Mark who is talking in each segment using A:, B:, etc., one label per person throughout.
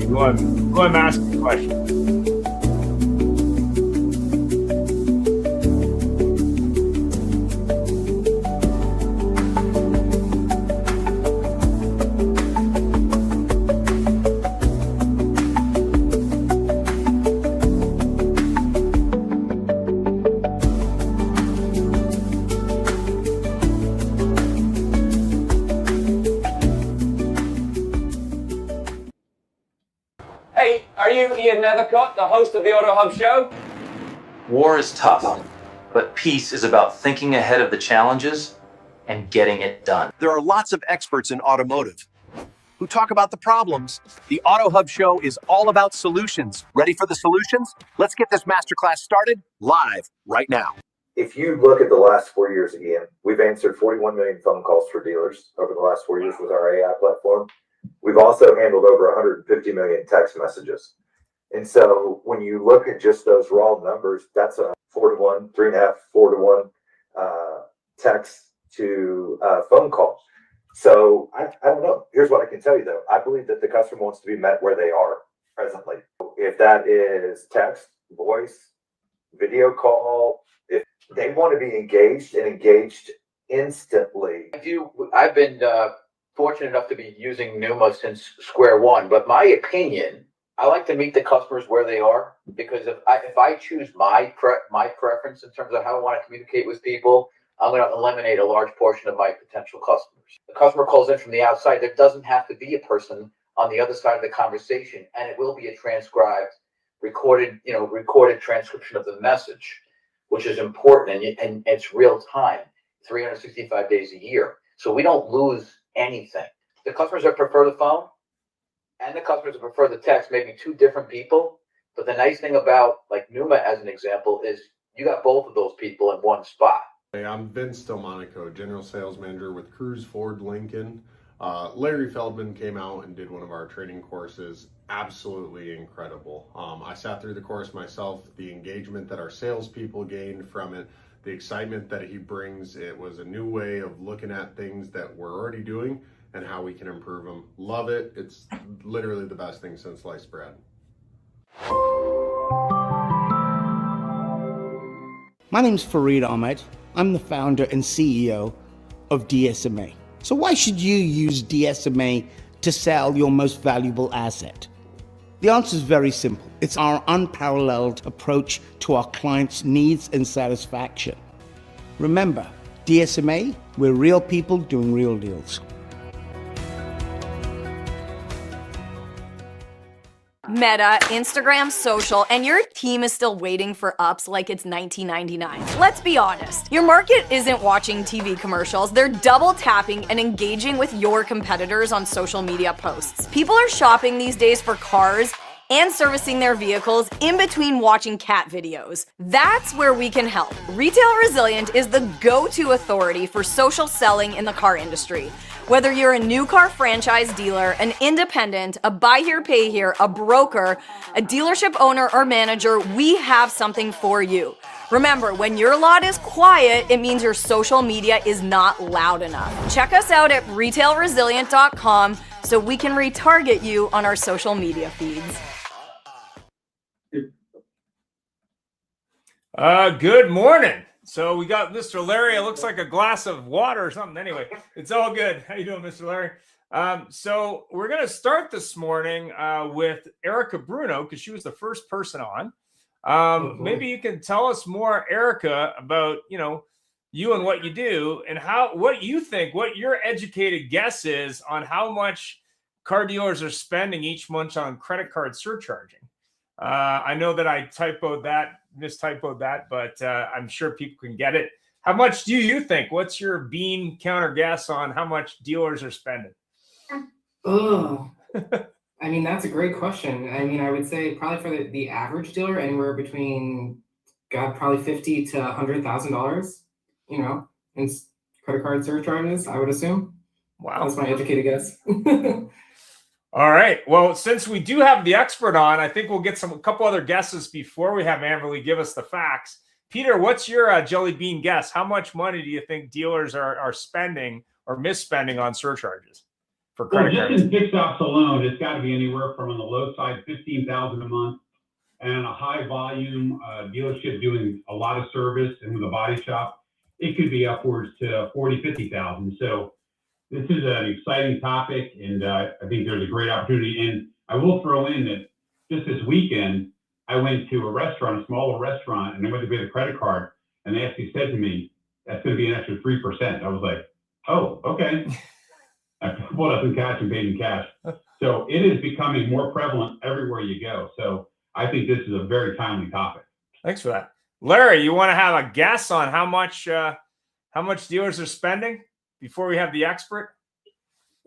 A: Go ahead and ask the question.
B: Hey, are you Ian Nethercott, the host of the Auto Hub Show?
C: War is tough, but peace is about thinking ahead of the challenges and getting it done.
D: There are lots of experts in automotive who talk about the problems. The Auto Hub Show is all about solutions. Ready for the solutions? Let's get this masterclass started live right now.
E: If you look at the last 4 years, Ian, we've answered 41 million phone calls for dealers over the last 4 years with our AI platform. We've also handled over 150 million text messages. And so when you look at just those raw numbers, that's a 4-to-1, 3.5, 4-to-1 text to phone call. So I don't know. Here's what I can tell you, though. I believe that the customer wants to be met where they are presently. If that is text, voice, video call, if they want to be engaged and engaged instantly.
B: I've been fortunate enough to be using Numa since square one, but my opinion, I like to meet the customers where they are, because if I choose my preference in terms of how I want to communicate with people, I'm going to eliminate a large portion of my potential customers. The customer calls in from the outside. There doesn't have to be a person on the other side of the conversation, and it will be a transcribed, recorded transcription of the message, which is important, and it's real time, 365 days a year. So we don't lose anything. The customers that prefer the phone and the customers that prefer the text may be two different people, but the nice thing about like Numa as an example is you got both of those people in one spot.
F: Hey, I'm Vince Delmonico, General Sales Manager with Cruise Ford Lincoln. Larry Feldman came out and did one of our training courses. Absolutely incredible. I sat through the course myself. The engagement that our salespeople gained from it, the excitement that he brings, it was a new way of looking at things that we're already doing and how we can improve them. Love it. It's literally the best thing since sliced bread.
G: My name's Fareed Ahmed. I'm the founder and CEO of DSMA. So why should you use DSMA to sell your most valuable asset? The answer is very simple. It's our unparalleled approach to our clients' needs and satisfaction. Remember, DSMA, we're real people doing real deals.
H: Meta, Instagram, social, and your team is still waiting for ups like it's 1999. Let's be honest, your market isn't watching TV commercials, they're double tapping and engaging with your competitors on social media posts. People are shopping these days for cars and servicing their vehicles in between watching cat videos. That's where we can help. Retail Resilient is the go-to authority for social selling in the car industry. Whether you're a new car franchise dealer, an independent, a buy here, pay here, a broker, a dealership owner or manager, we have something for you. Remember, when your lot is quiet, it means your social media is not loud enough. Check us out at retailresilient.com so we can retarget you on our social media feeds.
A: Good morning. So we got Mr. Larry. It looks like a glass of water or something. Anyway, it's all good. How you doing, Mr. Larry? So we're going to start this morning with Erica Bruno, because she was the first person on. Maybe you can tell us more, Erica, about, you and what you do and what you think, what your educated guess is on how much car dealers are spending each month on credit card surcharging. I know that I mistypoed that, but I'm sure people can get it. How much do you think? What's your bean counter guess on how much dealers are spending?
I: Oh, I mean, that's a great question. I mean, I would say probably for the average dealer, anywhere between, probably $50,000 to $100,000, in credit card surcharges, I would assume.
A: Wow.
I: That's my educated guess.
A: All right. Well, since we do have the expert on, I think we'll get a couple other guesses before we have Amberly give us the facts. Peter, what's your jelly bean guess? How much money do you think dealers are spending or misspending on surcharges? for
J: Well,
A: credit
J: just
A: cards?
J: in gift shops alone, it's got to be anywhere from on the low side, 15,000 a month, and a high volume dealership doing a lot of service and with a body shop, it could be upwards to 40, 50,000. So this is an exciting topic, and I think there's a great opportunity. And I will throw in that just this weekend, I went to a restaurant, a smaller restaurant, and I went to pay the credit card, and they actually said to me, that's going to be an extra 3%. I was like, oh, okay. I pulled up in cash and paid in cash. So it is becoming more prevalent everywhere you go. So I think this is a very timely topic.
A: Thanks for that. Larry, you want to have a guess on how much dealers are spending before we have the expert?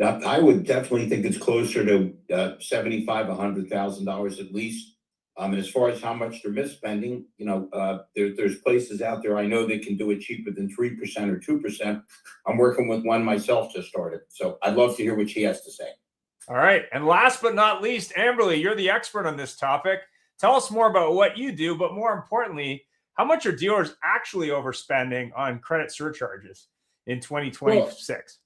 K: I would definitely think it's closer to $75,000, $100,000 at least. And as far as how much they're misspending, you know, there's places out there I know they can do it cheaper than 3% or 2%. I'm working with one myself just started, so I'd love to hear what she has to say.
A: All right, and last but not least, Amberly, you're the expert on this topic. Tell us more about what you do, but more importantly, how much are dealers actually overspending on credit surcharges in 2026?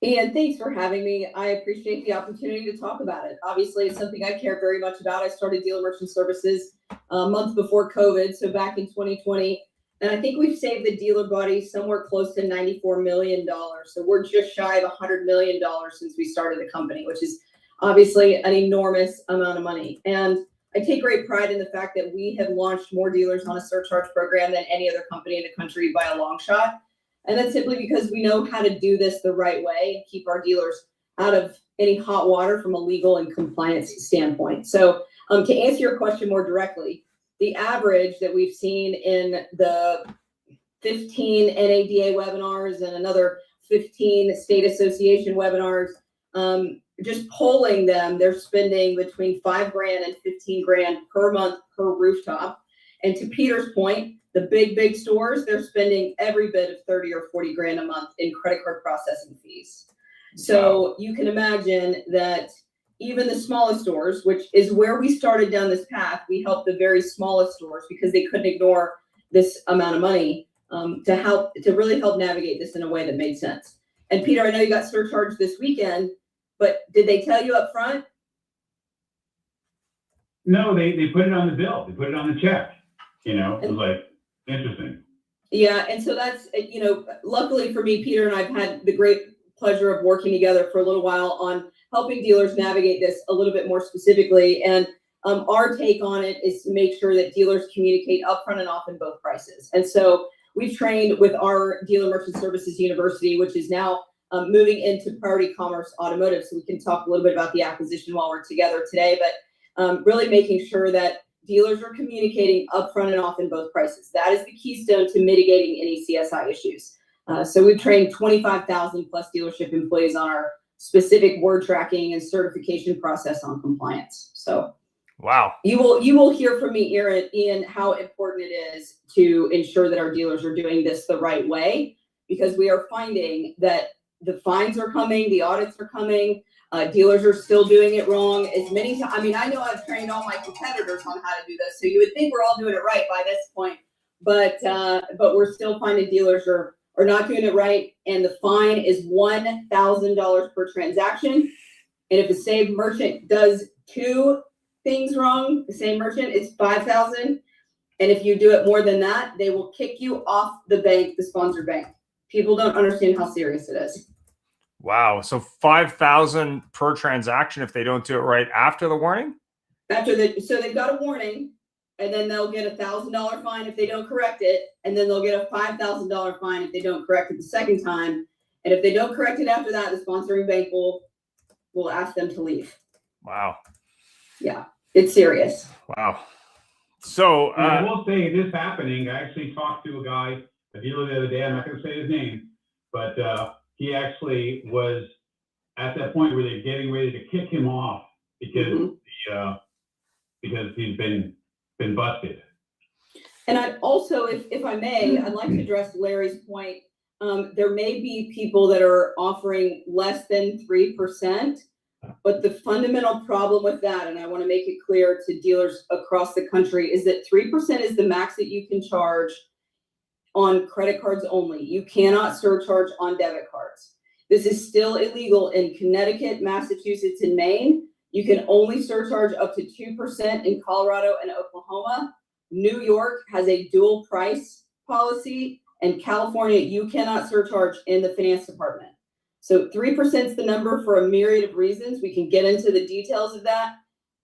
L: Ian, thanks for having me. I appreciate the opportunity to talk about it. Obviously, it's something I care very much about. I started Dealer Merchant Services a month before COVID, so back in 2020. And I think we've saved the dealer body somewhere close to $94 million. So we're just shy of $100 million since we started the company, which is obviously an enormous amount of money. And I take great pride in the fact that we have launched more dealers on a surcharge program than any other company in the country by a long shot. And that's simply because we know how to do this the right way and keep our dealers out of any hot water from a legal and compliance standpoint. So to answer your question more directly, the average that we've seen in the 15 NADA webinars and another 15 state association webinars, just polling them, they're spending between $5,000 and $15,000 per month per rooftop. And to Peter's point, the big stores, they're spending every bit of 30 or 40 grand a month in credit card processing fees. So you can imagine that even the smallest stores, which is where we started down this path, we helped the very smallest stores because they couldn't ignore this amount of money to really help navigate this in a way that made sense. And Peter, I know you got surcharged this weekend, but did they tell you up front?
J: No, they put it on the bill. They put it on the check. You know, it was like, interesting.
L: Yeah, and so that's, you know, luckily for me, Peter and I've had the great pleasure of working together for a little while on helping dealers navigate this a little bit more specifically. And our take on it is to make sure that dealers communicate upfront and often both prices. And so we've trained with our Dealer Merchant Services University, which is now moving into Priority Commerce Automotive. So we can talk a little bit about the acquisition while we're together today, but really making sure that dealers are communicating upfront and often both prices. That is the keystone to mitigating any CSI issues. So we've trained 25,000 plus dealership employees on our specific word tracking and certification process on compliance. So
A: wow,
L: you will hear from me, Ian, how important it is to ensure that our dealers are doing this the right way, because we are finding that the fines are coming, the audits are coming. Dealers are still doing it wrong as many times. I mean, I know I've trained all my competitors on how to do this, so you would think we're all doing it right by this point, but we're still finding dealers are not doing it right, and the fine is $1,000 per transaction. And if the same merchant does two things wrong, the same merchant, it's $5,000. And if you do it more than that, they will kick you off the bank, the sponsor bank. People don't understand how serious it is.
A: Wow. So 5,000 per transaction if they don't do it right after the warning?
L: So they've got a warning, and then they'll get a $1,000 fine if they don't correct it, and then they'll get a $5,000 fine if they don't correct it the second time. And if they don't correct it after that, the sponsoring bank will ask them to leave.
A: Wow.
L: Yeah, it's serious.
A: Wow. So
J: I will say this happening. I actually talked to a dealer the other day. I'm not going to say his name, but he actually was at that point where they're getting ready to kick him off because because he's been busted.
L: And I'd also, if I may, I'd like to address Larry's point. There may be people that are offering less than 3%, but the fundamental problem with that, and I want to make it clear to dealers across the country, is that 3% is the max that you can charge on credit cards only. You cannot surcharge on debit cards. This is still illegal in Connecticut, Massachusetts, and Maine. You can only surcharge up to 2% in Colorado and Oklahoma. New York has a dual price policy, and California, you cannot surcharge in the finance department. So 3% is the number for a myriad of reasons. We can get into the details of that.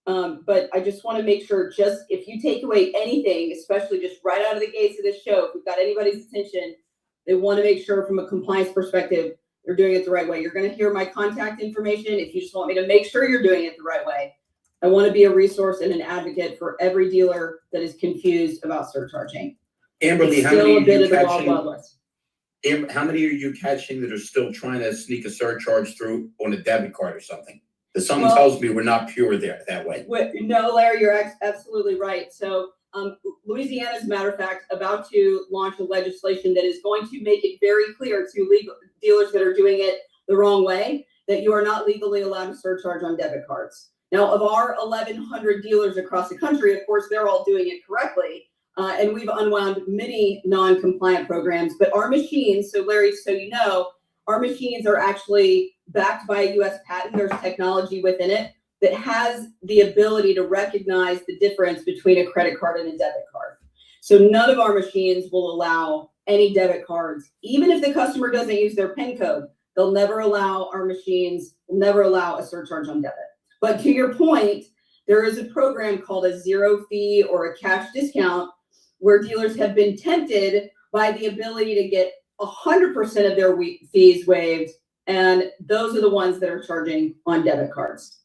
L: But I just want to make sure, just if you take away anything, especially just right out of the gates of this show, if we've got anybody's attention, they want to make sure from a compliance perspective, they're doing it the right way. You're going to hear my contact information if you just want me to make sure you're doing it the right way. I want to be a resource and an advocate for every dealer that is confused about surcharging.
K: Amberly,
L: It's still a bit of the Wild Wild West.
K: How many are you catching that are still trying to sneak a surcharge through on a debit card or something? Because someone tells me we're not pure there that way.
L: No, Larry, you're absolutely right. So Louisiana, as a matter of fact, about to launch a legislation that is going to make it very clear to legal dealers that are doing it the wrong way that you are not legally allowed to surcharge on debit cards. Now, of our 1,100 dealers across the country, of course, they're all doing it correctly. And we've unwound many non-compliant programs, but our machines, so Larry, so you know, our machines are actually backed by a U.S. patent. There's technology within it that has the ability to recognize the difference between a credit card and a debit card. So none of our machines will allow any debit cards, even if the customer doesn't use their PIN code. They'll never allow, our machines will never allow a surcharge on debit. But to your point, there is a program called a zero fee or a cash discount where dealers have been tempted by the ability to get 100% of their fees waived. And those are the ones that are charging on debit cards.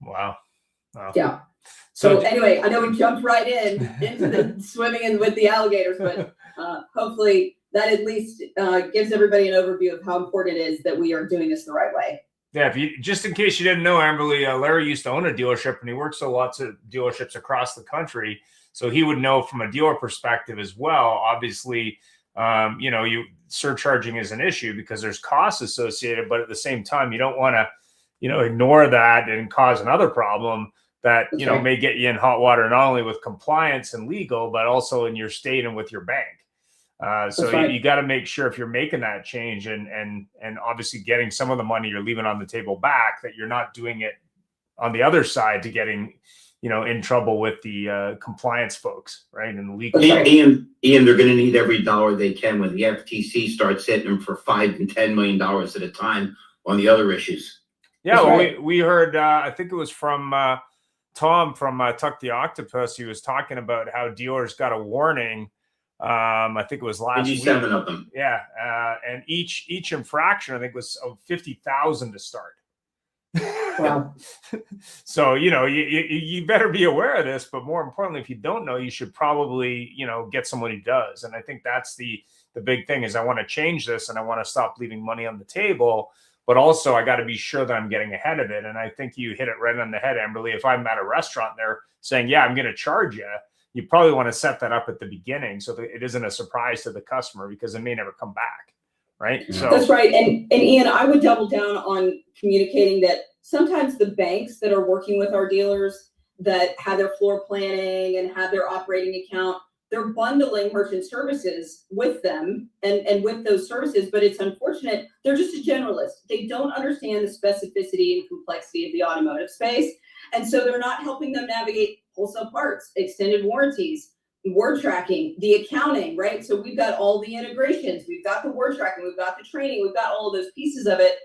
A: Wow.
L: Yeah. So anyway, I know we jumped right into the swimming in with the alligators, but hopefully that at least gives everybody an overview of how important it is that we are doing this the right way.
A: Yeah, just in case you didn't know, Amberly, Larry used to own a dealership and he works at lots of dealerships across the country. So he would know from a dealer perspective as well. Obviously, surcharging is an issue because there's costs associated, but at the same time, you don't want to, ignore that and cause another problem that, may get you in hot water, not only with compliance and legal, but also in your state and with your bank. You got to make sure if you're making that change and obviously getting some of the money you're leaving on the table back, that you're not doing it on the other side to getting, in trouble with the compliance folks, right? And the legal.
K: Ian, they're going to need every dollar they can when the FTC starts hitting them for $5 and $10 million at a time on the other issues.
A: Yeah, well, we heard, I think it was from Tom from Tuck the Octopus. He was talking about how dealers got a warning. I think it was last week.
K: 7 of them.
A: Yeah, and each infraction I think was $50,000 to start.
L: Wow.
A: So you better be aware of this, but more importantly, if you don't know, you should probably get someone who does. And I think that's the big thing is I want to change this and I want to stop leaving money on the table, but also I got to be sure that I'm getting ahead of it. And I think you hit it right on the head, Amberly. If I'm at a restaurant there saying, yeah, I'm going to charge you, you probably want to set that up at the beginning so that it isn't a surprise to the customer because it may never come back. Right.
K: Yeah.
A: So
L: that's right. And Ian, I would double down on communicating that sometimes the banks that are working with our dealers that have their floor planning and have their operating account, they're bundling merchant services with them and with those services. But it's unfortunate. They're just a generalist. They don't understand the specificity and complexity of the automotive space. And so they're not helping them navigate wholesale parts, extended warranties, word tracking, the accounting, right? So we've got all the integrations, we've got the word tracking, we've got the training, we've got all of those pieces of it.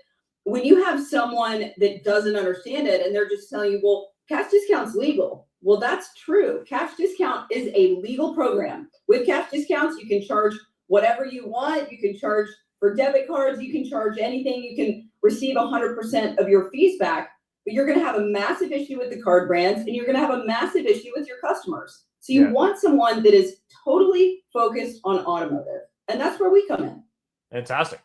L: When you have someone that doesn't understand it and they're just telling you, well, cash discount's legal. Well, that's true. Cash discount is a legal program. With cash discounts, you can charge whatever you want. You can charge for debit cards. You can charge anything. You can receive 100% of your fees back, but you're going to have a massive issue with the card brands and you're going to have a massive issue with your customers. So you want someone that is totally focused on automotive. And that's where we come in.
A: Fantastic.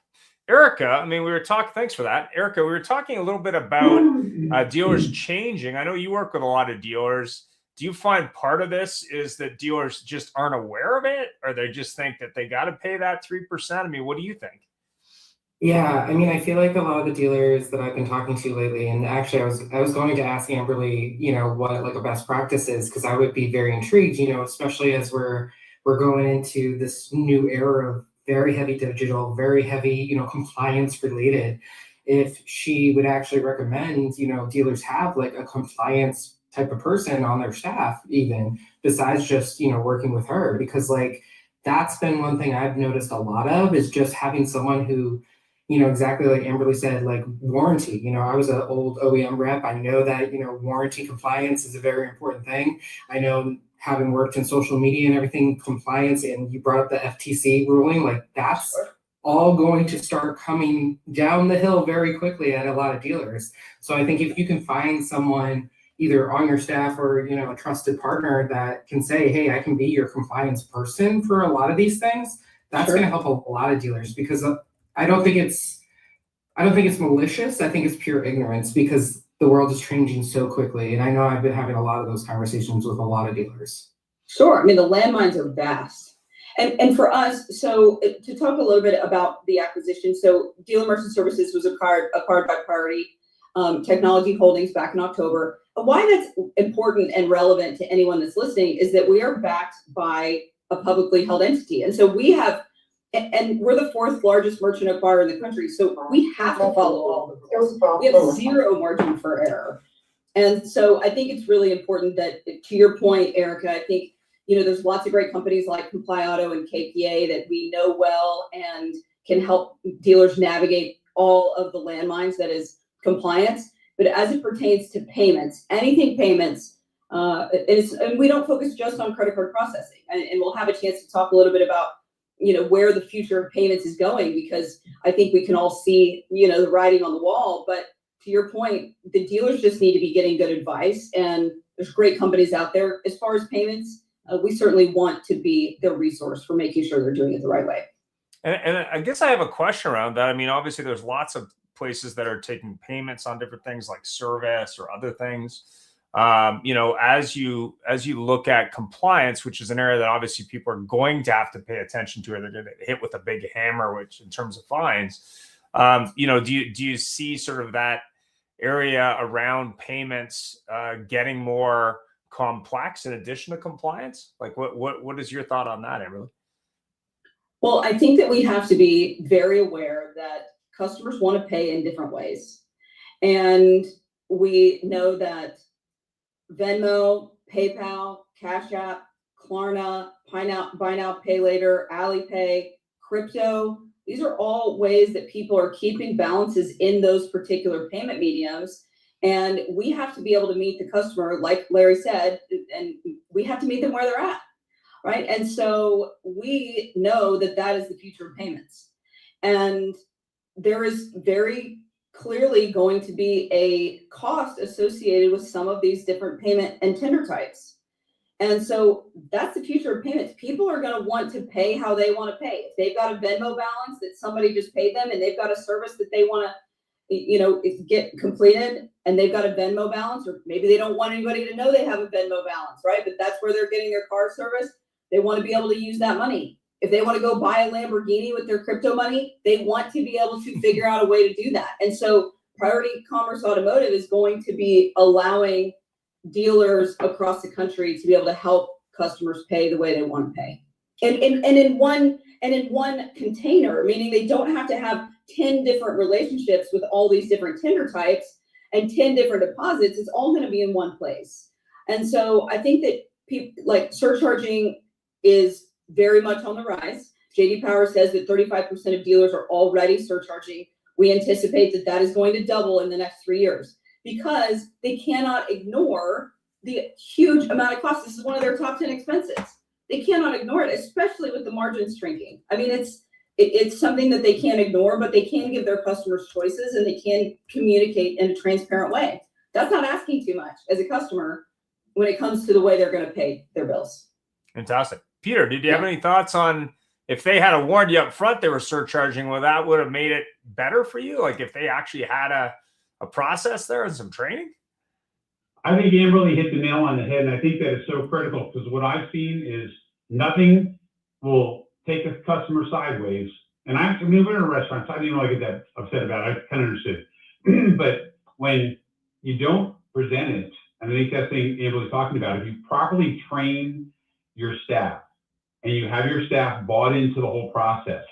A: Erica, we were talking, thanks for that. Erica, we were talking a little bit about dealers changing. I know you work with a lot of dealers. Do you find part of this is that dealers just aren't aware of it, or they just think that they got to pay that 3%? What do you think?
I: Yeah, I feel like a lot of the dealers that I've been talking to lately, and actually I was going to ask Amberly, what like a best practice is, because I would be very intrigued, especially as we're going into this new era of very heavy digital, very heavy, you know, compliance related, if she would actually recommend, you know, dealers have like a compliance type of person on their staff, even besides just, you know, working with her. Because like that's been one thing I've noticed a lot of, is just having someone who, you know, exactly like Amberly said, like warranty. You know, I was an old OEM rep. I know that, you know, warranty compliance is a very important thing. I know, having worked in social media and everything, compliance, and you brought up the FTC ruling, like that's all going to start coming down the hill very quickly at a lot of dealers. So I think if you can find someone either on your staff or, you know, a trusted partner that can say, hey, I can be your compliance person for a lot of these things, that's going to help a lot of dealers. Because I don't think it's malicious. I think it's pure ignorance, because the world is changing so quickly. And I know I've been having a lot of those conversations with a lot of dealers.
L: Sure. I mean, the landmines are vast. And for us, so to talk a little bit about the acquisition, so Dealer Merchant Services was acquired by Priority Technology Holdings back in October. Why that's important and relevant to anyone that's listening is that we are backed by a publicly held entity. And so we have, and we're the 4th largest merchant acquirer in the country. So we have to follow all the rules. We have zero margin for error. And so I think it's really important that, to your point, Erica, I think, you know, there's lots of great companies like Comply Auto and KPA that we know well and can help dealers navigate all of the landmines that is compliance. But as it pertains to payments, anything payments, and we don't focus just on credit card processing. And we'll have a chance to talk a little bit about, you know, where the future of payments is going, because I think we can all see, you know, the writing on the wall. But to your point, the dealers just need to be getting good advice, and there's great companies out there. As far as payments, we certainly want to be their resource for making sure they're doing it the right way.
A: And I guess I have a question around that. I mean, obviously there's lots of places that are taking payments on different things like service or other things. You know, as you look at compliance, which is an area that obviously people are going to have to pay attention to, or they're going to hit with a big hammer, which in terms of fines, you know, do you see sort of that area around payments getting more complex in addition to compliance? Like what is your thought on that, Emily?
L: Well, I think that we have to be very aware that customers want to pay in different ways. And we know that Venmo, PayPal, Cash App, Klarna, Buy Now, Pay Later, Alipay, crypto, these are all ways that people are keeping balances in those particular payment mediums. And we have to be able to meet the customer, like Larry said, and we have to meet them where they're at, right? And so we know that that is the future of payments. And there is very clearly going to be a cost associated with some of these different payment and tender types. And so that's the future of payments. People are going to want to pay how they want to pay. If they've got a Venmo balance that somebody just paid them, and they've got a service that they want to, you know, get completed, and they've got a Venmo balance, or maybe they don't want anybody to know they have a Venmo balance, right? But that's where they're getting their car service. They want to be able to use that money. If they want to go buy a Lamborghini with their crypto money, they want to be able to figure out a way to do that. And so Priority Commerce Automotive is going to be allowing dealers across the country to be able to help customers pay the way they want to pay. And in one container, meaning they don't have to have 10 different relationships with all these different tender types and 10 different deposits. It's all going to be in one place. And so I think that people, like, surcharging is very much on the rise. JD Power says that 35% of dealers are already surcharging. We anticipate that that is going to double in the next 3 years, because they cannot ignore the huge amount of cost. This is one of their top 10 expenses. They cannot ignore it, especially with the margins shrinking. I mean, it's something that they can't ignore, but they can give their customers choices, and they can communicate in a transparent way. That's not asking too much as a customer when it comes to the way they're going to pay their bills.
A: Fantastic. Peter, did you have any thoughts on, if they had warned you up front they were surcharging, well, that would have made it better for you? Like if they actually had a process there and some training?
J: I think Amberly hit the nail on the head, and I think that is so critical, because what I've seen is nothing will take a customer sideways. And I mean, we're in a restaurant, so I didn't really get that upset about it. I kind of understood. But when you don't present it, and I think that's the thing Amberly's talking about, if you properly train your staff and you have your staff bought into the whole process,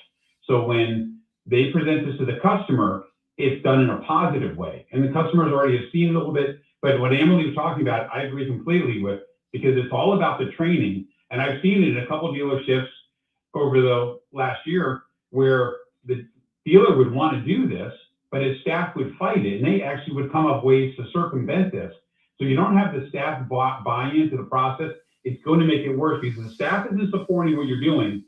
J: So when they present this to the customer, it's done in a positive way. And the customers already have seen a little bit, but what Emily was talking about, I agree completely with, because it's all about the training. And I've seen it in a couple dealerships over the last year where the dealer would want to do this, but his staff would fight it, and they actually would come up ways to circumvent this. So you don't have the staff buy into the process. It's going to make it worse because the staff isn't supporting what you're doing.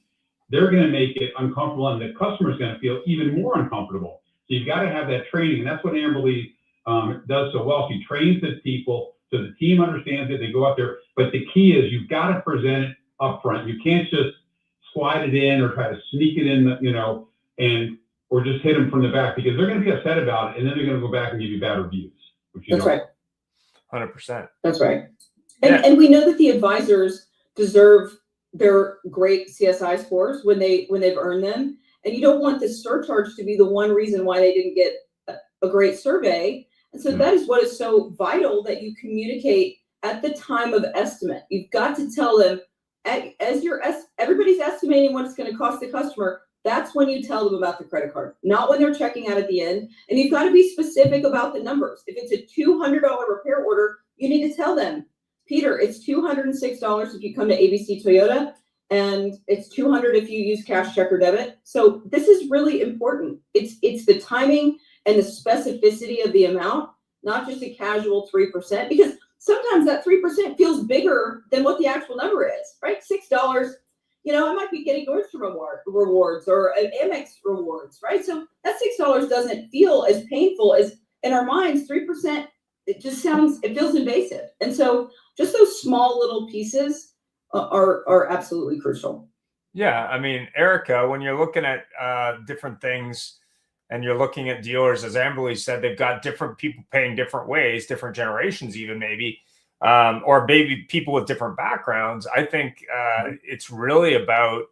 J: They're going to make it uncomfortable, and the customer's going to feel even more uncomfortable. So you've got to have that training, and that's what Amberly does so well. She trains the people so the team understands it. They go out there, but the key is you've got to present it up front. You can't just slide it in or try to sneak it in, or just hit them from the back, because they're going to be upset about it, and then they're going to go back and give you bad reviews.
L: That's right.
A: 100%.
L: That's right. And we know that the advisors deserve their great CSI scores when they've earned them. And you don't want this surcharge to be the one reason why they didn't get a great survey. And so that is what is so vital, that you communicate at the time of estimate. You've got to tell them, as everybody's estimating what it's going to cost the customer, that's when you tell them about the credit card, not when they're checking out at the end. And you've got to be specific about the numbers. If it's a $200 repair order, you need to tell them, Peter, it's $206 if you come to ABC Toyota, and it's $200 if you use cash, check, or debit. So this is really important. It's the timing and the specificity of the amount, not just a casual 3%, because sometimes that 3% feels bigger than what the actual number is, right? $6, I might be getting Nordstrom rewards or an Amex rewards, right? So that $6 doesn't feel as painful as, in our minds, 3%, it feels invasive. And so just those small little pieces are absolutely crucial.
A: Yeah. I mean, Erica, when you're looking at different things and you're looking at dealers, as Amberly said, they've got different people paying different ways, different generations even maybe, or maybe people with different backgrounds. I think it's really about,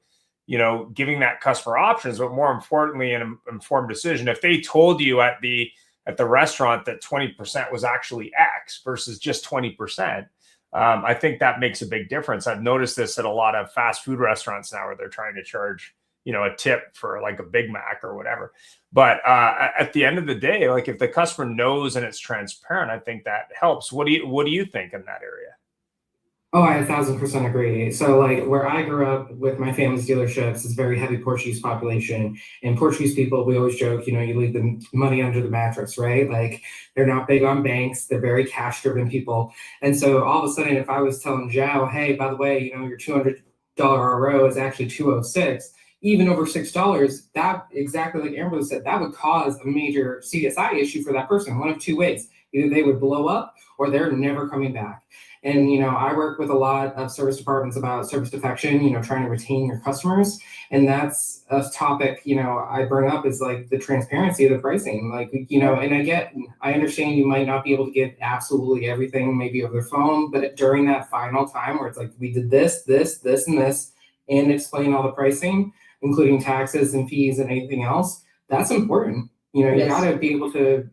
A: giving that customer options, but more importantly, an informed decision. If they told you at the restaurant that 20% was actually X versus just 20%, I think that makes a big difference. I've noticed this at a lot of fast food restaurants now where they're trying to charge, a tip for like a Big Mac or whatever. But at the end of the day, like if the customer knows and it's transparent, I think that helps. What do you think in that area?
I: Oh, I 1,000% agree. So like where I grew up with my family's dealerships is very heavy Portuguese population, and Portuguese people, we always joke, you leave the money under the mattress, right? Like they're not big on banks. They're very cash driven people. And so all of a sudden, if I was telling Joe, hey, by the way, your $200 RO is actually $206, even over $6, that exactly like Amber said, that would cause a major CSI issue for that person, one of two ways. Either they would blow up or they're never coming back. And, I work with a lot of service departments about service defection, trying to retain your customers. And that's a topic, I bring up is like the transparency of the pricing. Like, and I understand you might not be able to get absolutely everything maybe over the phone, but during that final time where it's like, we did this, this, this, and this, and explain all the pricing, including taxes and fees and anything else, that's important. You got to be able to,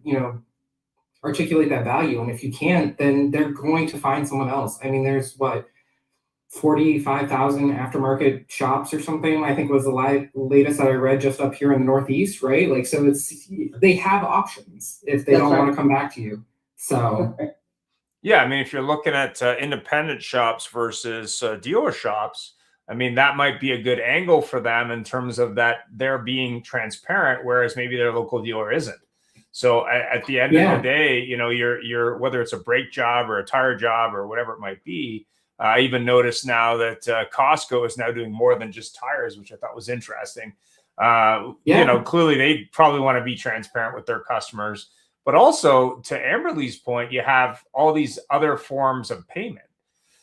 I: articulate that value. And if you can't, then they're going to find someone else. I mean, there's 45,000 aftermarket shops or something, I think was the latest that I read just up here in the Northeast, right? Like, so they have options if they don't want to come back to you. So.
A: Yeah. I mean, if you're looking at independent shops versus dealer shops, I mean, that might be a good angle for them in terms of that they're being transparent, whereas maybe their local dealer isn't. So at the end of the day, you're whether it's a brake job or a tire job or whatever it might be. I even noticed now that Costco is now doing more than just tires, which I thought was interesting. Clearly they probably want to be transparent with their customers, but also to Amberly's point, you have all these other forms of payment.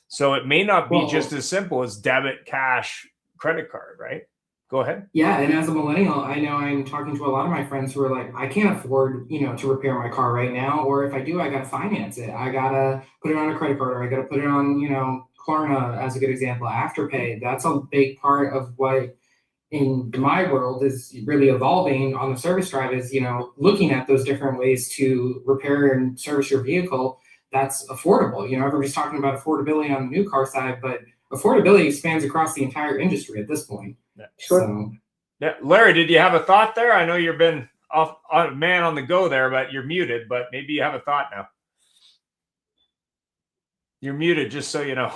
A: So it may not be just as simple as debit, cash, credit card, right? Go ahead.
I: Yeah, and as a millennial, I know I'm talking to a lot of my friends who are like, I can't afford, to repair my car right now, or if I do, I got to finance it. I got to put it on a credit card, or I got to put it on, Klarna as a good example, Afterpay. That's a big part of what in my world is really evolving on the service drive is, looking at those different ways to repair and service your vehicle that's affordable. Everybody's talking about affordability on the new car side, but affordability spans across the entire industry at this point.
A: Yeah.
L: Sure.
I: So.
A: Yeah, Larry, did you have a thought there? I know you've been man on the go there, but you're muted. But maybe you have a thought now. You're muted, just so you know.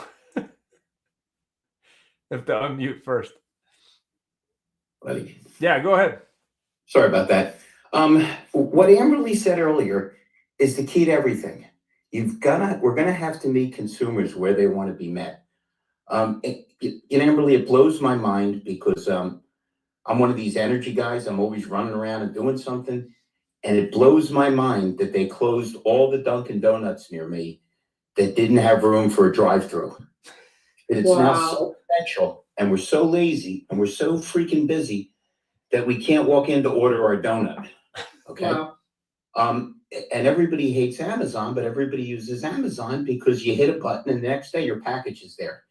A: Have to unmute first.
K: Buddy.
A: Yeah, go ahead.
K: Sorry about that. What Amberly said earlier is the key to everything. We're gonna have to meet consumers where they want to be met. Amberly, it blows my mind because I'm one of these energy guys. I'm always running around and doing something. And it blows my mind that they closed all the Dunkin' Donuts near me that didn't have room for a drive-through. It's now so essential, and we're so lazy, and we're so freaking busy that we can't walk in to order our donut. Okay.
L: Wow.
K: And everybody hates Amazon, but everybody uses Amazon because you hit a button and the next day your package is there.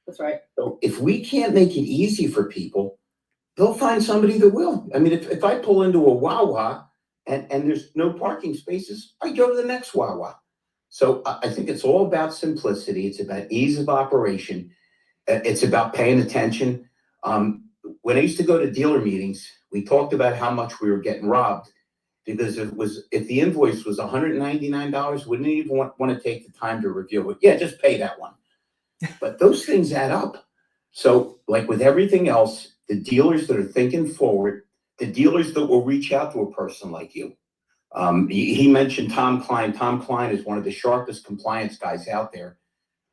L: That's right.
K: So if we can't make it easy for people, they'll find somebody that will. I mean, if I pull into a Wawa and there's no parking spaces, I go to the next Wawa. So I think it's all about simplicity. It's about ease of operation. It's about paying attention. When I used to go to dealer meetings, we talked about how much we were getting robbed, because if the invoice was $199, wouldn't even want to take the time to review it. Yeah, just pay that one. But those things add up. So like with everything else, the dealers that are thinking forward, the dealers that will reach out to a person like you. He mentioned Tom Klein. Tom Klein is one of the sharpest compliance guys out there.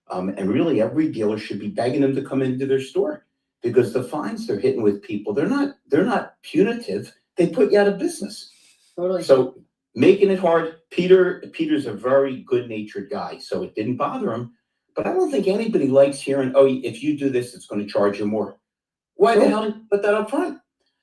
K: And really every dealer should be begging them to come into their store, because the fines they're hitting with people, they're not punitive. They put you out of business.
L: Totally.
K: So making it hard. Peter's a very good-natured guy, so it didn't bother him. But I don't think anybody likes hearing, oh, if you do this, it's going to charge you more. Why the hell did you put that up front?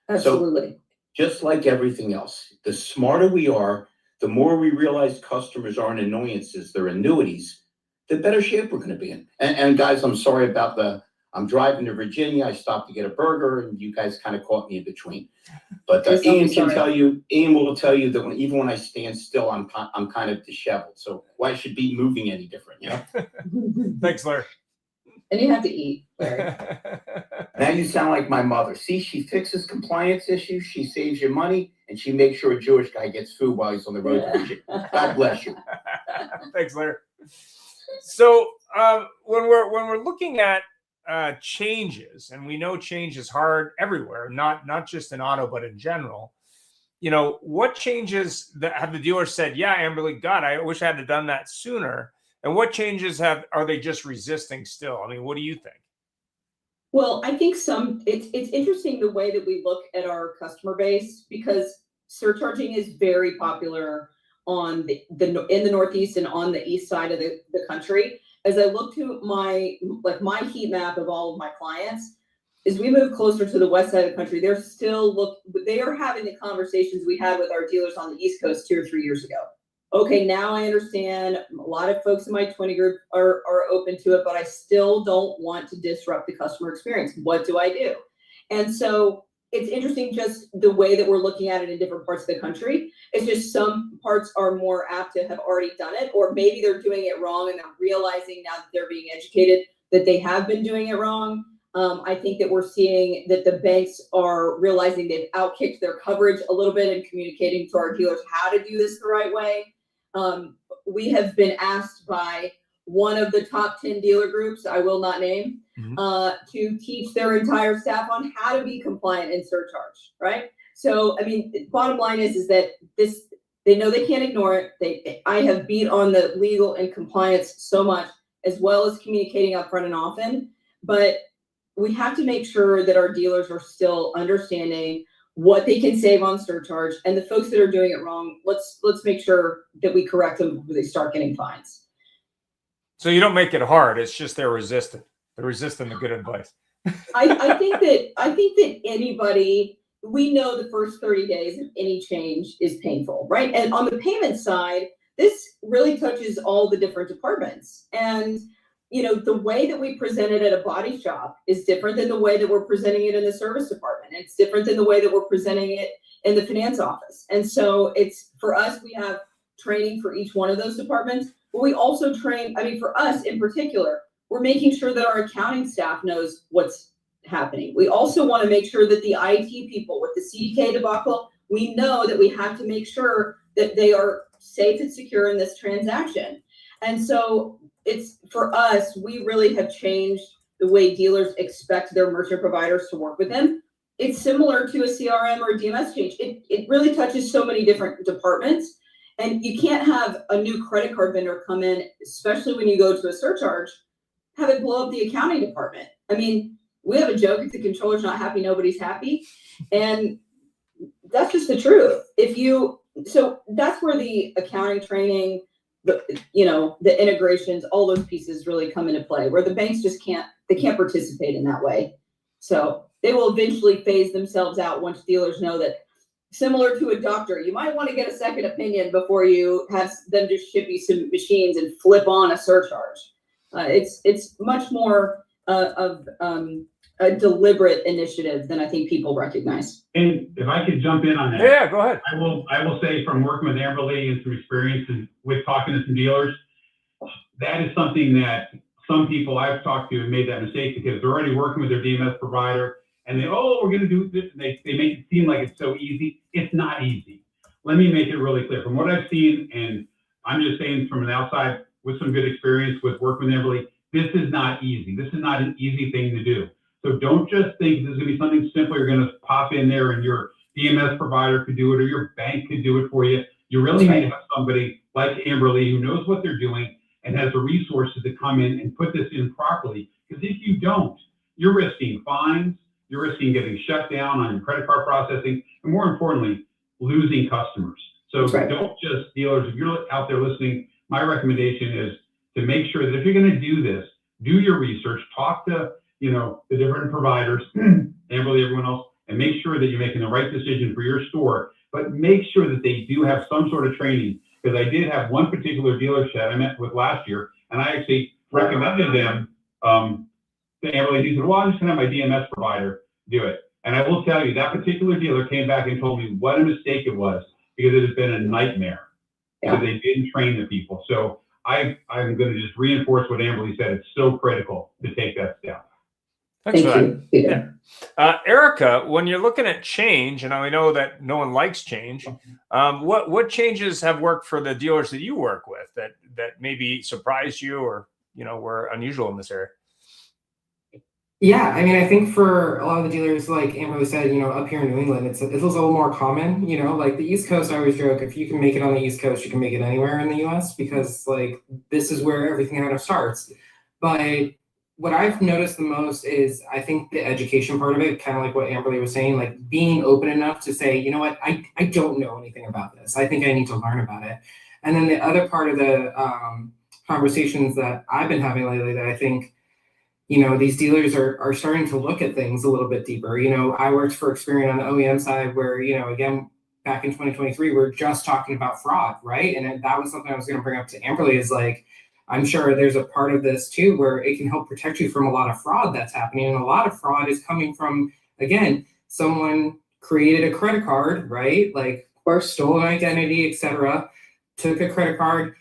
L: Absolutely.
K: So, just like everything else, the smarter we are, the more we realize customers aren't annoyances, they're annuities, the better shape we're going to be in. And guys, I'm sorry about I'm driving to Virginia. I stopped to get a burger, and you guys kind of caught me in between. But Ian will tell you that even when I stand still, I'm kind of disheveled. So why should be moving any different? You know?
A: Thanks, Larry.
L: And you have to eat, Larry.
K: Now you sound like my mother. See, she fixes compliance issues, she saves you money, and she makes sure a Jewish guy gets food while he's on the road to Virginia. God bless you.
A: Thanks, Larry. So when we're looking at changes, and we know change is hard everywhere, not just in auto, but in general, what changes that have the dealers said, yeah, Amberly, God, I wish I had done that sooner? And what changes are they just resisting still? I mean, what do you think?
L: Well, I think it's interesting the way that we look at our customer base, because surcharging is very popular in the Northeast and on the east side of the country. As I look to my heat map of all of my clients, as we move closer to the west side of the country, they are having the conversations we had with our dealers on the East Coast 2 or 3 years ago. Okay, now I understand a lot of folks in my 20 group are open to it, but I still don't want to disrupt the customer experience. What do I do? And so it's interesting just the way that we're looking at it in different parts of the country. It's just some parts are more apt to have already done it, or maybe they're doing it wrong and they're realizing now that they're being educated that they have been doing it wrong. I think that we're seeing that the banks are realizing they've outkicked their coverage a little bit and communicating to our dealers how to do this the right way. We have been asked by one of the top 10 dealer groups, I will not name, to teach their entire staff on how to be compliant in surcharge, right? So, I mean, bottom line is that they know they can't ignore it. I have beat on the legal and compliance so much, as well as communicating upfront and often, but we have to make sure that our dealers are still understanding what they can save on surcharge, and the folks that are doing it wrong, let's make sure that we correct them before they start getting fines.
A: So you don't make it hard. It's just they're resistant. They're resisting the good advice.
L: I think that anybody, we know the first 30 days of any change is painful, right? And on the payment side, this really touches all the different departments. And the way that we present it at a body shop is different than the way that we're presenting it in the service department. It's different than the way that we're presenting it in the finance office. And so for us, we have training for each one of those departments, but we also train, for us in particular, we're making sure that our accounting staff knows what's happening. We also want to make sure that the IT people with the CDK debacle, we know that we have to make sure that they are safe and secure in this transaction. And so it's for us, we really have changed the way dealers expect their merchant providers to work with them. It's similar to a CRM or a DMS change. It really touches so many different departments. And you can't have a new credit card vendor come in, especially when you go to a surcharge, have it blow up the accounting department. I mean, we have a joke, if the controller's not happy, nobody's happy. And that's just the truth. So that's where the accounting training, the integrations, all those pieces really come into play, where the banks just can't participate in that way. So they will eventually phase themselves out once dealers know that, similar to a doctor, you might want to get a second opinion before you have them just ship you some machines and flip on a surcharge. It's much more of a deliberate initiative than I think people recognize.
J: And if I could jump in on that.
A: Yeah, go ahead.
J: I will say, from working with Amberly and some experience and with talking to some dealers, that is something that some people I've talked to have made that mistake, because they're already working with their DMS provider and we're going to do this. And they make it seem like it's so easy. It's not easy. Let me make it really clear. From what I've seen, and I'm just saying from an outside with some good experience with working with Amberly, this is not easy. This is not an easy thing to do. So don't just think this is going to be something simple. You're going to pop in there and your DMS provider could do it, or your bank could do it for you. You really need to have somebody like Amberly who knows what they're doing and has the resources to come in and put this in properly. Because if you don't, you're risking fines, you're risking getting shut down on your credit card processing, and more importantly, losing customers. So don't just, dealers, if you're out there listening, my recommendation is to make sure that if you're going to do this, do your research, talk to the different providers, Amberly, everyone else, and make sure that you're making the right decision for your store. But make sure that they do have some sort of training, because I did have one particular dealership I met with last year, and I actually recommended them to Amberly. He said, well, I'm just going to have my DMS provider do it. And I will tell you, that particular dealer came back and told me what a mistake it was, because it has been a nightmare. Because they didn't train the people. So I'm going to just reinforce what Amberly said. It's so critical to take that step.
A: Thanks for that. Yeah. Erica, when you're looking at change, and I know that no one likes change, what changes have worked for the dealers that you work with that maybe surprised you or were unusual in this area?
I: Yeah, I mean, I think for a lot of the dealers, like Amberly said, up here in New England, it's a little more common. Like the East Coast, I always joke, if you can make it on the East Coast, you can make it anywhere in the U.S. because this is where everything kind of starts. But what I've noticed the most is, I think, the education part of it, kind of like what Amberly was saying, like being open enough to say, you know what, I don't know anything about this. I think I need to learn about it. And then the other part of the conversations that I've been having lately that I think, these dealers are starting to look at things a little bit deeper. I worked for Experian on the OEM side where, again, back in 2023, we're just talking about fraud, right? And that was something I was going to bring up to Amberly is like, I'm sure there's a part of this too where it can help protect you from a lot of fraud that's happening. And a lot of fraud is coming from, again, someone created a credit card, right? Or stolen identity, etc. Took a credit card,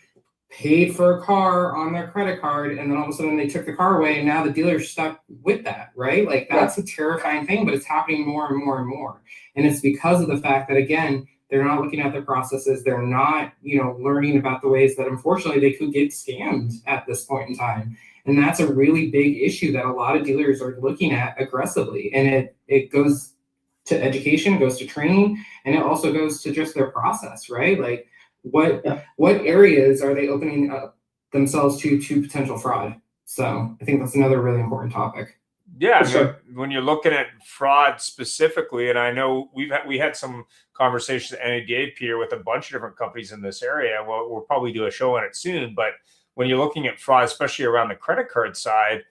I: paid for a car on their credit card, and then all of a sudden they took the car away, and now the dealer's stuck with that, right? That's a terrifying thing, but it's happening more and more and more. And it's because of the fact that, again, they're not looking at their processes. They're not, learning about the ways that unfortunately they could get scammed at this point in time. And that's a really big issue that a lot of dealers are looking at aggressively. And it goes to education, goes to training, and it also goes to just their process, right? What areas are they opening up themselves to potential fraud? So I think that's another really important topic.
A: Yeah, when you're looking at fraud specifically, and I know we had some conversations at NADA, Peter, with a bunch of different companies in this area. Well, we'll probably do a show on it soon. But when you're looking at fraud, especially around the credit card side,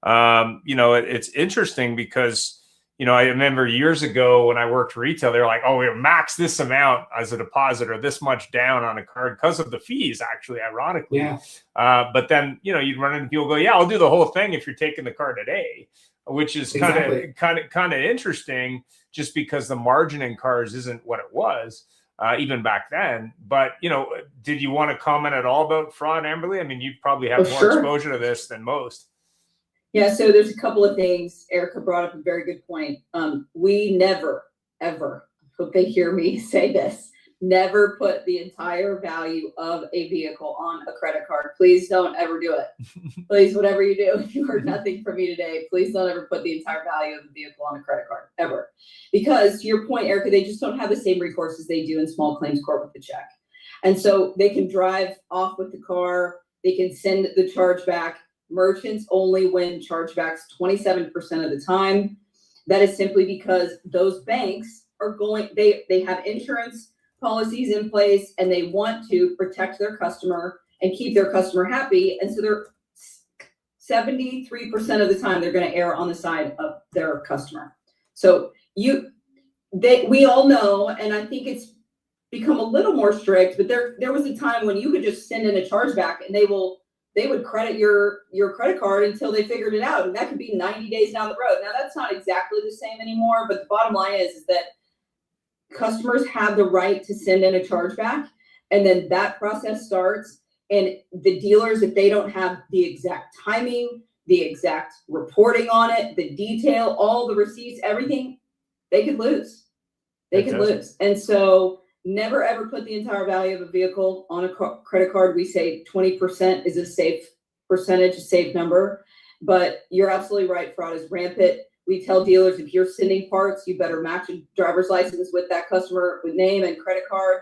A: it's interesting because I remember years ago when I worked retail, they're like, oh, we max this amount as a deposit or this much down on a card because of the fees, actually, ironically.
I: Yeah.
A: But then, you'd run into people go, yeah, I'll do the whole thing if you're taking the card today, which is kind of interesting just because the margin in cars isn't what it was even back then. But, did you want to comment at all about fraud, Amberly? I mean, you probably have more exposure to this than most.
L: Yeah, so there's a couple of things. Erica brought up a very good point. We never, ever, hope they hear me say this, never put the entire value of a vehicle on a credit card. Please don't ever do it. Please, whatever you do, if you heard nothing from me today, please don't ever put the entire value of the vehicle on a credit card, ever. Because to your point, Erica, they just don't have the same recourses they do in small claims court with the check. And so they can drive off with the car, they can send the charge back. Merchants only win chargebacks 27% of the time. That is simply because those banks are they have insurance policies in place and they want to protect their customer and keep their customer happy. And so they're 73% of the time they're going to err on the side of their customer. So we all know, and I think it's become a little more strict, but there was a time when you could just send in a chargeback and they would credit your credit card until they figured it out. And that could be 90 days down the road. Now that's not exactly the same anymore, but the bottom line is that customers have the right to send in a chargeback, and then that process starts. And the dealers, if they don't have the exact timing, the exact reporting on it, the detail, all the receipts, everything, they could lose. They could lose. And so never ever put the entire value of a vehicle on a credit card. We say 20% is a safe percentage, a safe number, but you're absolutely right. Fraud is rampant. We tell dealers, if you're sending parts, you better match a driver's license with that customer with name and credit card.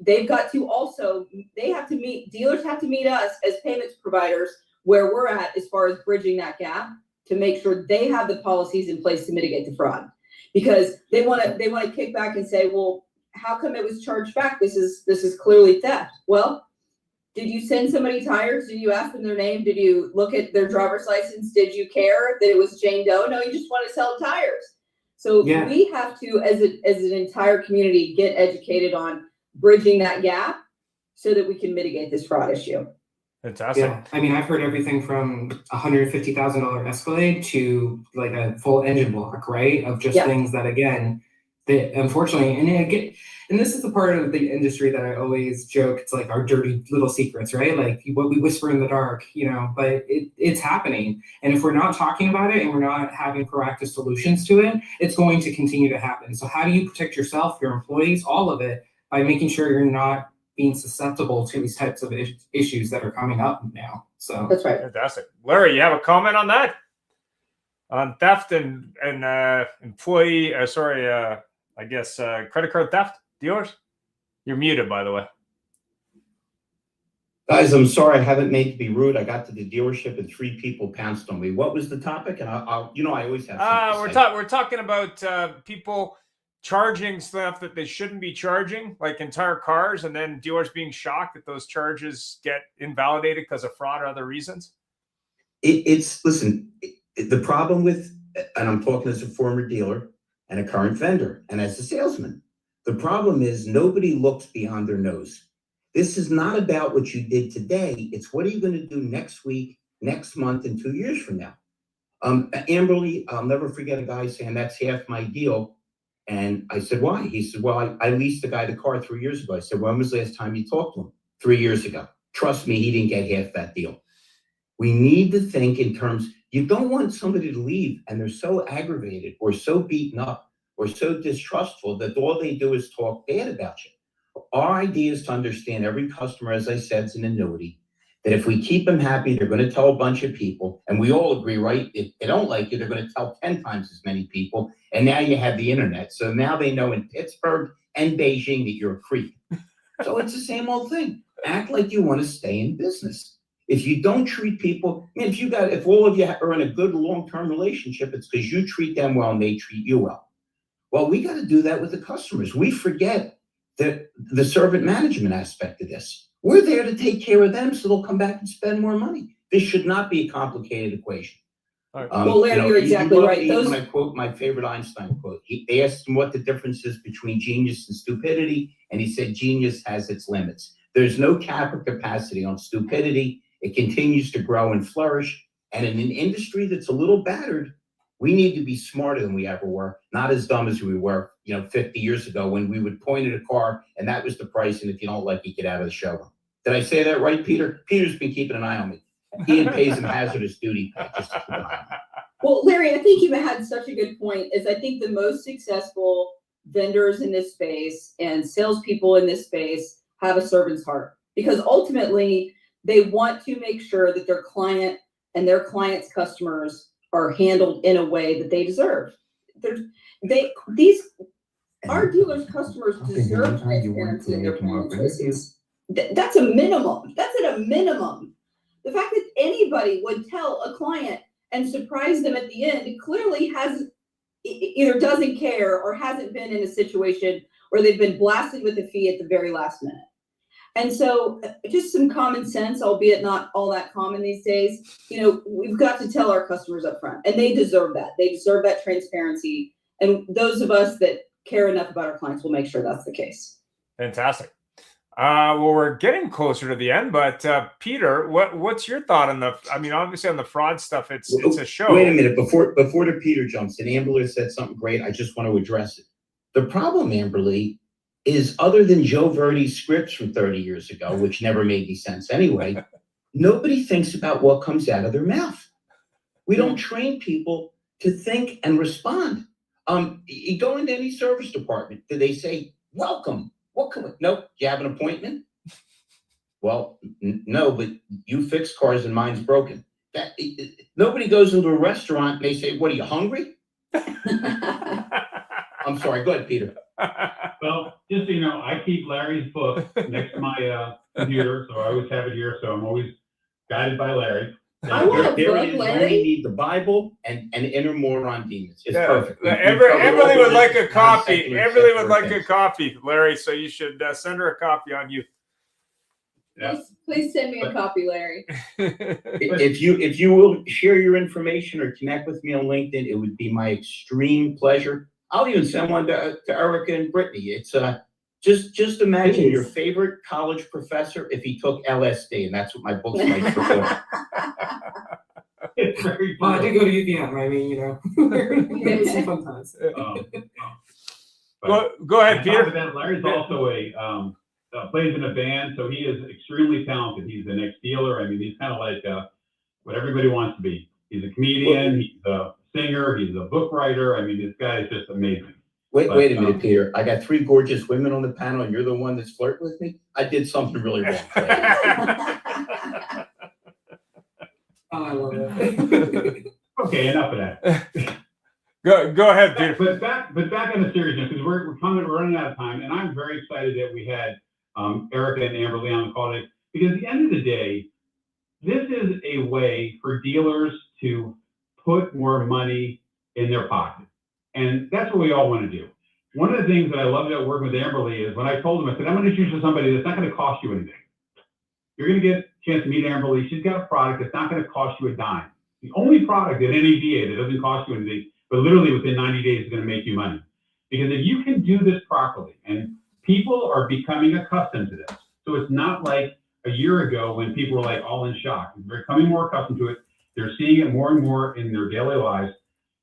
L: They've got to also, dealers have to meet us as payments providers where we're at as far as bridging that gap to make sure they have the policies in place to mitigate the fraud, because they want to kick back and say, well, how come it was charged back? This is clearly theft. Well, did you send somebody tires? Did you ask them their name? Did you look at their driver's license? Did you care that it was Jane Doe? No, you just want to sell tires. So we have to, as an entire community, get educated on bridging that gap so that we can mitigate this fraud issue.
A: Fantastic.
I: Yeah, I mean, I've heard everything from $150,000 Escalade to like a full engine block, right? Of just things that, again, that unfortunately, and this is the part of the industry that I always joke, it's like our dirty little secrets, right? Like what we whisper in the dark, but it's happening. And if we're not talking about it and we're not having proactive solutions to it, it's going to continue to happen. So how do you protect yourself, your employees, all of it, by making sure you're not being susceptible to these types of issues that are coming up now? So
L: that's right.
A: Fantastic. Larry, you have a comment on that? On theft and employee, credit card theft, dealers? You're muted, by the way.
K: Guys, I'm sorry, I haven't made to be rude. I got to the dealership and 3 people pounced on me. What was the topic? And I always have something to say.
A: We're talking about people charging stuff that they shouldn't be charging, like entire cars, and then dealers being shocked that those charges get invalidated because of fraud or other reasons.
K: The problem with, and I'm talking as a former dealer and a current vendor and as a salesman, the problem is nobody looks beyond their nose. This is not about what you did today. It's what are you going to do next week, next month, and 2 years from now. Amberly, I'll never forget a guy saying that's half my deal. And I said, why? He said, well, I leased the guy the car 3 years ago. I said, when was the last time you talked to him? 3 years ago. Trust me, he didn't get half that deal. We need to think in terms, you don't want somebody to leave and they're so aggravated or so beaten up or so distrustful that all they do is talk bad about you. Our idea is to understand every customer, as I said, is an annuity, that if we keep them happy, they're going to tell a bunch of people. And we all agree, right? If they don't like you, they're going to tell 10 times as many people. And now you have the internet. So now they know in Pittsburgh and Beijing that you're a creep. So it's the same old thing. Act like you want to stay in business. If you don't treat people, if all of you are in a good long-term relationship, it's because you treat them well and they treat you well. Well, we got to do that with the customers. We forget the servant management aspect of this. We're there to take care of them so they'll come back and spend more money. This should not be a complicated equation.
A: Right.
L: Well, Larry, you're exactly right.
K: When I quote my favorite Einstein quote, they asked him what the difference is between genius and stupidity, and he said genius has its limits. There's no cap or capacity on stupidity. It continues to grow and flourish. And in an industry that's a little battered, we need to be smarter than we ever were, not as dumb as we were, 50 years ago when we would point at a car and that was the price. And if you don't like it, get out of the showroom. Did I say that right, Peter? Peter's been keeping an eye on me. Ian pays him hazardous duty pay. Just to keep an eye on.
L: Well, Larry, I think you had such a good point. Is I think the most successful vendors in this space and salespeople in this space have a servant's heart, because ultimately they want to make sure that their client and their client's customers are handled in a way that they deserve. Our dealers' customers deserve transparency in their payment choices. That's a minimum. That's at a minimum. The fact that anybody would tell a client and surprise them at the end clearly has either doesn't care or hasn't been in a situation where they've been blasted with a fee at the very last minute. And so just some common sense, albeit not all that common these days, we've got to tell our customers up front, and they deserve that. They deserve that transparency. And those of us that care enough about our clients will make sure that's the case.
A: Fantastic. Well, we're getting closer to the end, but Peter, what's your thought on obviously on the fraud stuff, it's a show.
K: Wait a minute, before the Peter jumps in, Amberly said something great. I just want to address it. The problem, Amberly, is other than Joe Verdi's scripts from 30 years ago, which never made any sense anyway, nobody thinks about what comes out of their mouth. We don't train people to think and respond. You go into any service department, do they say, welcome? What can we? Nope. Do you have an appointment? Well, no, but you fix cars and mine's broken. Nobody goes into a restaurant and they say, what, are you hungry? I'm sorry. Go ahead, Peter.
J: Well, just so you know, I keep Larry's book next to my computer, so I always have it here. So I'm always guided by Larry.
L: I want a
K: There
L: book,
K: it is. You
L: Larry.
K: only need the Bible and Inner Moron Demons. It's perfect.
A: Everybody would like a copy. Everybody would like a copy, Larry. So you should send her a copy on you.
J: Yeah.
L: Please send me a copy, Larry.
K: If you will share your information or connect with me on LinkedIn, it would be my extreme pleasure. I'll even send one to Erica and Brittany. It's just imagine your favorite college professor if he took LSD, and that's what my book's like for doing.
J: It's very
I: Well, I
J: cool.
I: did go to UVM. I mean, we had some fun times.
A: Go ahead,
J: On top
A: Peter.
J: of that, Larry's also plays in a band, so he is extremely talented. He's an ex-dealer. I mean, he's kind of like what everybody wants to be. He's a comedian, he's a singer, he's a book writer. I mean, this guy is just amazing.
K: Wait a minute, Peter. I got 3 gorgeous women on the panel, and you're the one that's flirting with me? I did something really wrong.
I: Oh, I love it.
J: Okay, enough of that.
A: Go ahead, Peter.
J: But back on the serious note, because we're running out of time, and I'm very excited that we had Erica and Amberly on the call today, because at the end of the day, this is a way for dealers to put more money in their pocket. And that's what we all want to do. One of the things that I love about working with Amberly is when I told them, I said, I'm going to choose somebody that's not going to cost you anything. You're going to get a chance to meet Amberly. She's got a product that's not going to cost you a dime. The only product at any VA that doesn't cost you anything, but literally within 90 days is going to make you money. Because if you can do this properly, and people are becoming accustomed to this. So it's not like a year ago when people were like all in shock. They're becoming more accustomed to it. They're seeing it more and more in their daily lives.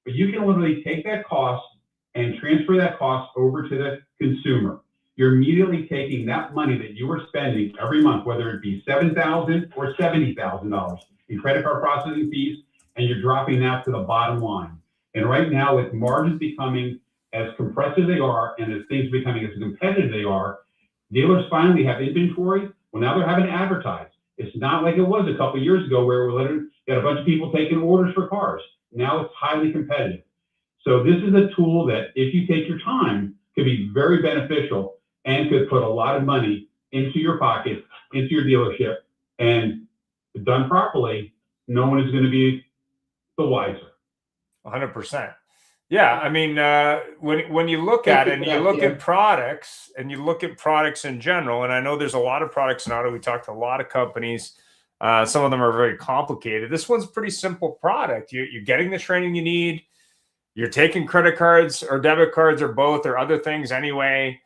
J: But you can literally take that cost and transfer that cost over to the consumer. You're immediately taking that money that you were spending every month, whether it be $7,000 or $70,000 in credit card processing fees, and you're dropping that to the bottom line. And right now, with margins becoming as compressed as they are, and as things becoming as competitive as they are, dealers finally have inventory. Well, now they're having to advertise. It's not like it was a couple of years ago where we literally got a bunch of people taking orders for cars. Now it's highly competitive. So this is a tool that, if you take your time, could be very beneficial and could put a lot of money into your pocket, into your dealership, and if done properly, no one is going to be the wiser.
A: 100%. Yeah, I mean, when you look at it and you look at products and you look at products in general, and I know there's a lot of products in auto. We talked to a lot of companies. Some of them are very complicated. This one's a pretty simple product. You're getting the training you need. You're taking credit cards or debit cards or both or other things anyway.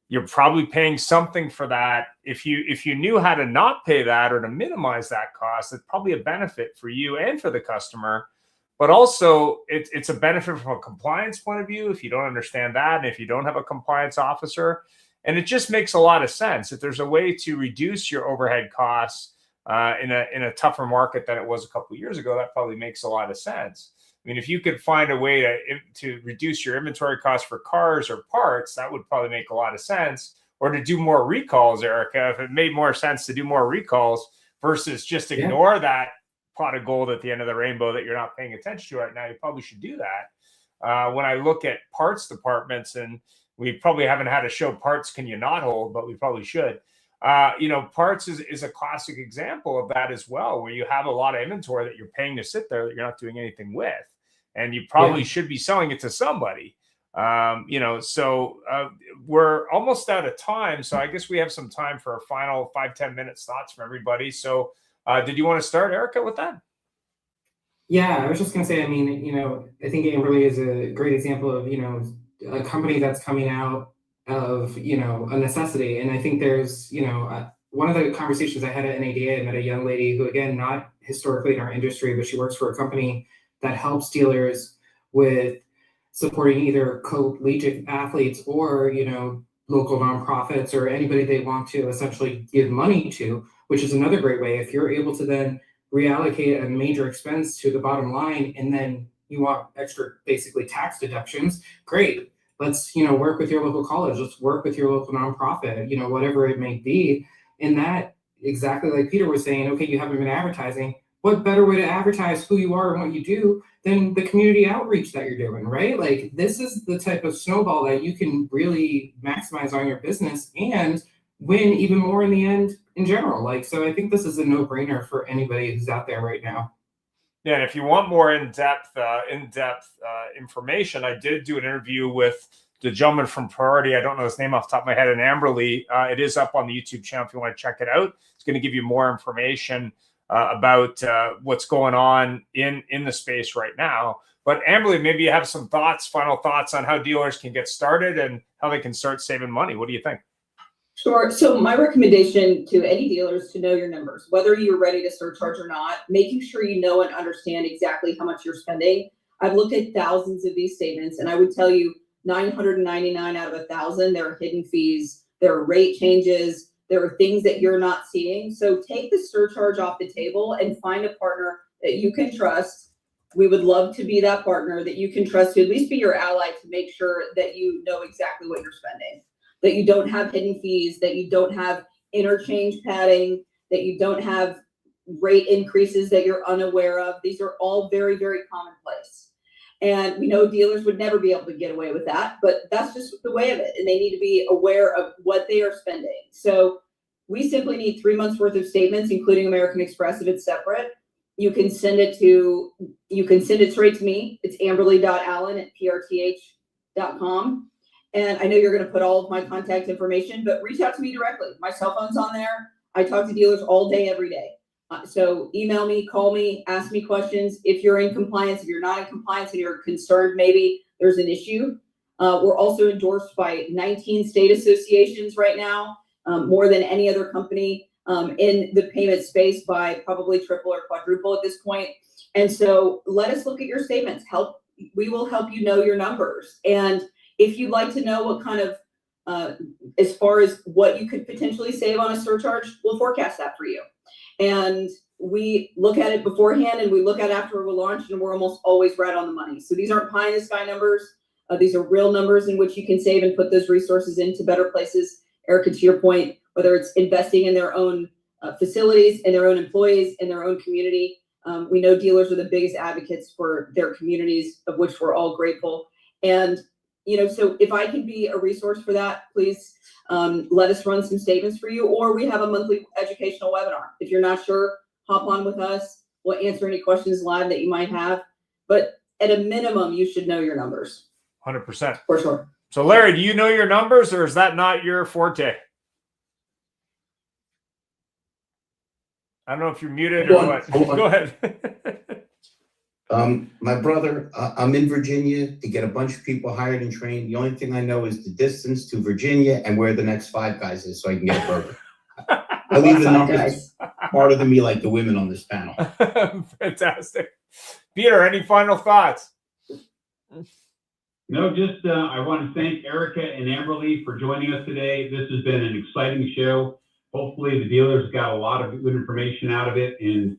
A: You're probably paying something for that. If you knew how to not pay that or to minimize that cost, it's probably a benefit for you and for the customer. But also, it's a benefit from a compliance point of view if you don't understand that and if you don't have a compliance officer. And it just makes a lot of sense. If there's a way to reduce your overhead costs in a tougher market than it was a couple of years ago, that probably makes a lot of sense. I mean, if you could find a way to reduce your inventory costs for cars or parts, that would probably make a lot of sense. Or to do more recalls, Erica, if it made more sense to do more recalls versus just ignore that pot of gold at the end of the rainbow that you're not paying attention to right now, you probably should do that. When I look at parts departments, and we probably haven't had a show, Parts Can You Not Hold, but we probably should. Parts is a classic example of that as well, where you have a lot of inventory that you're paying to sit there that you're not doing anything with. And you probably should be selling it to somebody. So we're almost out of time. So I guess we have some time for a final 5-10 minutes thoughts from everybody. So did you want to start, Erica, with that?
I: Yeah, I was just going to say, I mean, I think Amberly is a great example of, a company that's coming out of, a necessity. And I think there's, one of the conversations I had at NADA, I met a young lady who, again, not historically in our industry, but she works for a company that helps dealers with supporting either collegiate athletes or, local nonprofits or anybody they want to essentially give money to, which is another great way. If you're able to then reallocate a major expense to the bottom line, and then you want extra, basically tax deductions, great. Let's, work with your local college. Let's work with your local nonprofit, whatever it may be. And that, exactly like Peter was saying, okay, you haven't been advertising. What better way to advertise who you are and what you do than the community outreach that you're doing, right? Like, this is the type of snowball that you can really maximize on your business and win even more in the end in general. Like, so I think this is a no-brainer for anybody who's out there right now.
A: Yeah, and if you want more in-depth information, I did do an interview with the gentleman from Priority. I don't know his name off the top of my head, and Amberly. It is up on the YouTube channel if you want to check it out. It's going to give you more information about what's going on in the space right now. But Amberly, maybe you have some final thoughts on how dealers can get started and how they can start saving money. What do you think?
L: Sure. So my recommendation to any dealers to know your numbers, whether you're ready to surcharge or not, making sure you know and understand exactly how much you're spending. I've looked at thousands of these statements, and I would tell you 999 out of 1,000, there are hidden fees, there are rate changes, there are things that you're not seeing. So take the surcharge off the table and find a partner that you can trust. We would love to be that partner that you can trust to at least be your ally to make sure that you know exactly what you're spending, that you don't have hidden fees, that you don't have interchange padding, that you don't have rate increases that you're unaware of. These are all very, very commonplace. And we know dealers would never be able to get away with that, but that's just the way of it. And they need to be aware of what they are spending. So we simply need 3 months worth of statements, including American Express if it's separate. You can send it straight to me. It's amberly.allen@prth.com. And I know you're going to put all of my contact information, but reach out to me directly. My cell phone's on there. I talk to dealers all day, every day. So email me, call me, ask me questions. If you're in compliance, if you're not in compliance and you're concerned maybe there's an issue. We're also endorsed by 19 state associations right now, more than any other company in the payment space by probably triple or quadruple at this point. And so let us look at your statements. We will help you know your numbers. And if you'd like to know what kind of, as far as what you could potentially save on a surcharge, we'll forecast that for you. And we look at it beforehand and we look at it after we launch, and we're almost always right on the money. So these aren't pie in the sky numbers. These are real numbers in which you can save and put those resources into better places. Erica, to your point, whether it's investing in their own facilities, in their own employees, in their own community. We know dealers are the biggest advocates for their communities, of which we're all grateful. And so if I can be a resource for that, please let us run some statements for you, or we have a monthly educational webinar. If you're not sure, hop on with us. We'll answer any questions live that you might have. But at a minimum, you should know your numbers.
A: 100%.
L: For sure.
A: So Larry, do you know your numbers, or is that not your forte? I don't know if you're muted or what. Go ahead.
K: My brother, I'm in Virginia to get a bunch of people hired and trained. The only thing I know is the distance to Virginia and where the next Five Guys is so I can get a burger. I leave the numbers harder than me, like the women on this panel.
A: Fantastic. Peter, any final thoughts?
J: No, just I want to thank Erica and Amberly for joining us today. This has been an exciting show. hopefully the dealers got a lot of good information out of it. And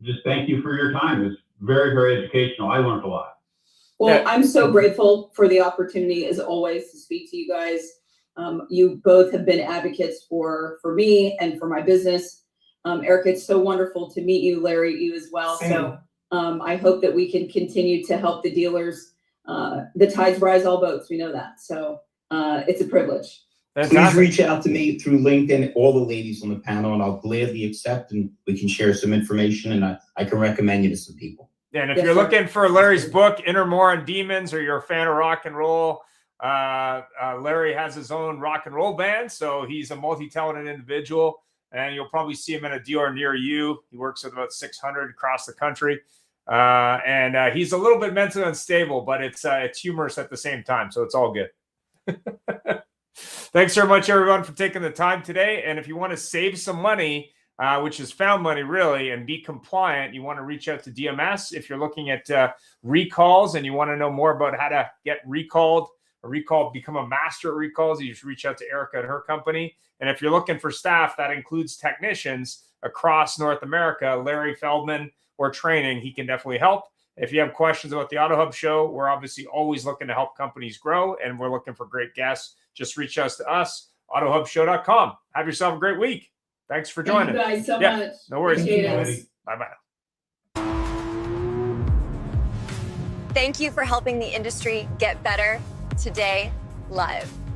J: just thank you for your time. It's very, very educational. I learned a lot.
L: Well, I'm so grateful for the opportunity, as always, to speak to you guys. You both have been advocates for me and for my business. Eric, it's so wonderful to meet you. Larry, you as well.
I: Same.
L: So I hope that we can continue to help the dealers. The tides rise all boats. We know that. So it's a privilege.
M: Please reach out to me through LinkedIn, all the ladies on the panel, and I'll gladly accept, and we can share some information, and I can recommend you to some people.
A: Yeah, and if you're looking for Larry's book, Inner More on Demons, or you're a fan of rock and roll, Larry has his own rock and roll band, so he's a multi-talented individual, and you'll probably see him in a dealer near you. He works with about 600 across the country, and he's a little bit mentally unstable, but it's humorous at the same time, so it's all good. Thanks very much, everyone, for taking the time today. And if you want to save some money, which is found money really, and be compliant, you want to reach out to DMS. If you're looking at recalls and you want to know more about how to get recalled or become a master at recalls, you just reach out to Erica and her company. And if you're looking for staff, that includes technicians across North America, Larry Feldman, or training, he can definitely help. If you have questions about the Auto Hub show, we're obviously always looking to help companies grow, and we're looking for great guests. Just reach out to us, autohubshow.com. Have yourself a great week. Thanks for joining.
L: Thank you guys so much.
A: No worries.
L: Bye-bye.
H: Thank you for helping the industry get better today live.